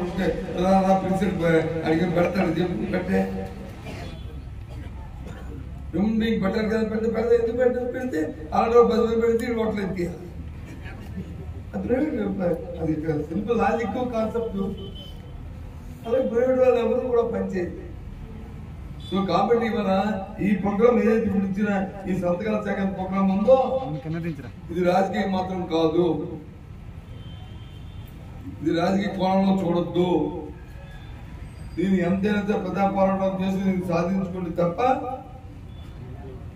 ఉంటే ప్రిన్సిపల్ అడిగి పెడతాడు చెప్పి పెట్టే నీకు పెట్టారు కదా పెడితే ఎందుకు పెడితే ఆడో 10,000 పెడితే ఓట్లు ఎత్తియాలి. అది సింపుల్ లాజిక్ కాన్సెప్ట్. అలాగే ప్రైవేట్ వాళ్ళు ఎవరు కూడా పనిచేయదు. సో కాబట్టి మన ఈ ప్రోగ్రామ్ ఏదైతే ఇప్పుడు ఇచ్చిన ఈ సంతకాల సేకరణ ప్రోగ్రామ్ ఉందో ఇది రాజకీయం మాత్రం కాదు. ఇది రాజకీయ కోణంలో చూడొద్దు. దీన్ని ఎంతైనా ప్రజా పోరాటం చేసి దీన్ని సాధించుకుంటే తప్ప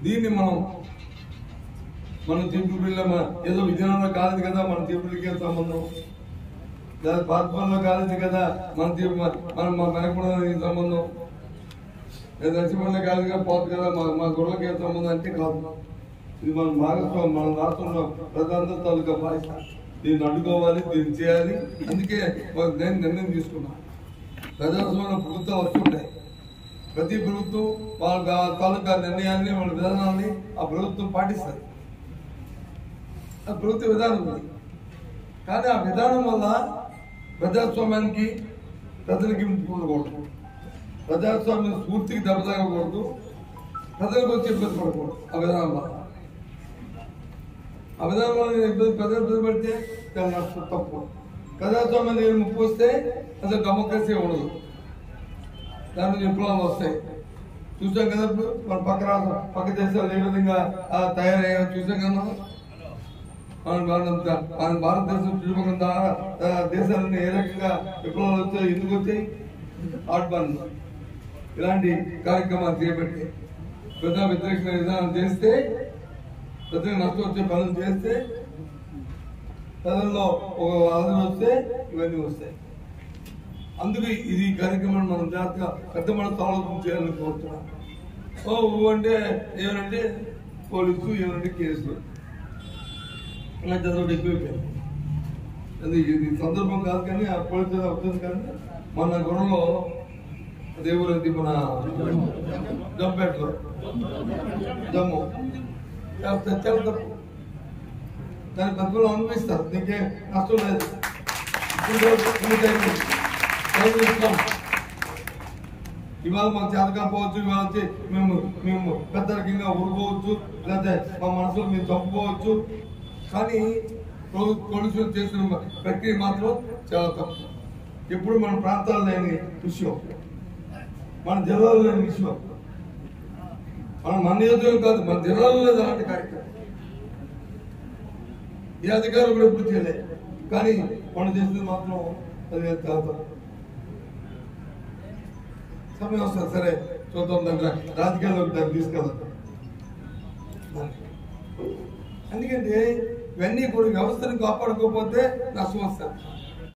దీన్ని మన తీర్పుల్లో ఏదో విజయనగరంలో కాలేజీ కదా మన తీర్పులకి సంబంధం, లేదా పార్పల్లో కాలేజీ కదా మన తీర్పు మన మనకు సంబంధం, లేదా నరసింహంలో కాలేజీగా పోతుంది కదా మా గుళ్ళకి సంబంధం అంటే కాదు. ఇది మన భాగస్వామి, మన రాష్ట్రంలో ప్రజలందరూ తాలూకా బాధ్యత. దీన్ని అడ్డుకోవాలి, దీన్ని చేయాలి. అందుకే నేను నిర్ణయం తీసుకున్నాను. ప్రజాస్వామ్యంలో ప్రభుత్వాలు వస్తుంటాయి. ప్రతి ప్రభుత్వం వాళ్ళ తాలూకా నిర్ణయాన్ని వాళ్ళ విధానాన్ని ఆ ప్రభుత్వం పాటిస్తారు. ఆ ప్రభుత్వ విధానం ఉంది. కానీ ఆ విధానం వల్ల ప్రజాస్వామ్యానికి ప్రజలకి ఉండకూడదు, ప్రజాస్వామ్యం స్ఫూర్తికి దెబ్బతగకూడదు, ప్రజలకు వచ్చి ఇబ్బంది పడకూడదు. ఆ విధానం వల్ల ప్రజలు ఇబ్బంది పడితే దాని నష్టం తప్పు. ప్రజాస్వామ్యాన్ని ముప్పు వస్తే అసలు డెమోక్రసీ ఉండదు, దాని నుంచి విప్లవాలు వస్తాయి. చూసాం కదా ఇప్పుడు మన పక్క దేశాలు ఏ విధంగా తయారయ్యా చూసాం కదా. మన భారతదేశం చుట్టుపక్కల దేశాలన్నీ ఏ రకంగా విప్లవాలు వచ్చాయి, ఎందుకు వచ్చాయి? ఆడ్బాన్ ఇలాంటి కార్యక్రమాలు చేపట్టి ప్రజా వ్యతిరేక విధానం చేస్తే, ప్రజలకు నష్టం వచ్చే పనులు చేస్తే, ప్రజల్లో ఒక ఆదరణ వస్తే ఇవన్నీ వస్తాయి. అందుకే ఇది కార్యక్రమాన్ని మనం జాగ్రత్తగా పెద్ద మనసు ఆలోచన చేయాలని కోరుతున్నాం. అంటే ఏమనంటే పోలీసు, ఏమనంటే కేసులు, ఇలా చదవడం ఎక్కువైపోయింది. అది ఇది సందర్భం కాదు కానీ ఆ పోలీసు అవుతుంది. కానీ మన గుణంలో దేవుడు మన జంపేటలో జమ్ము చాలా తప్పు. దాని ప్రతిఫలం అనుభవిస్తారు, నీకే నష్టం లేదు. ఇవాళ మాకు చేతకపోవచ్చు, ఇవాళ వచ్చి మేము పెద్దరికంగా ఊరుకోవచ్చు, లేకపోతే మా మనసులో మేము చంపుకోవచ్చు. కానీ పోలీసులు చేసిన ప్రక్రియ మాత్రం చాలా తప్పు. ఎప్పుడు మన ప్రాంతాలు లేని విషయం, మన జిల్లాలో లేని విషయం, మన నియోజకవర్గం కాదు, మన జిల్లాలో లేదు అలాంటి కార్యక్రమం. ఏ అధికారులు కూడా ఎప్పుడు చేయలేదు. కానీ మనం చేసేది మాత్రం అది చాలా సమయం వస్తుంది. సరే చూద్దాం, దగ్గర రాజకీయాల్లోకి దాన్ని తీసుకెళ్దాం. ఎందుకంటే ఇవన్నీ కూడా వ్యవస్థను కాపాడుకోకపోతే నష్టం వస్తుంది.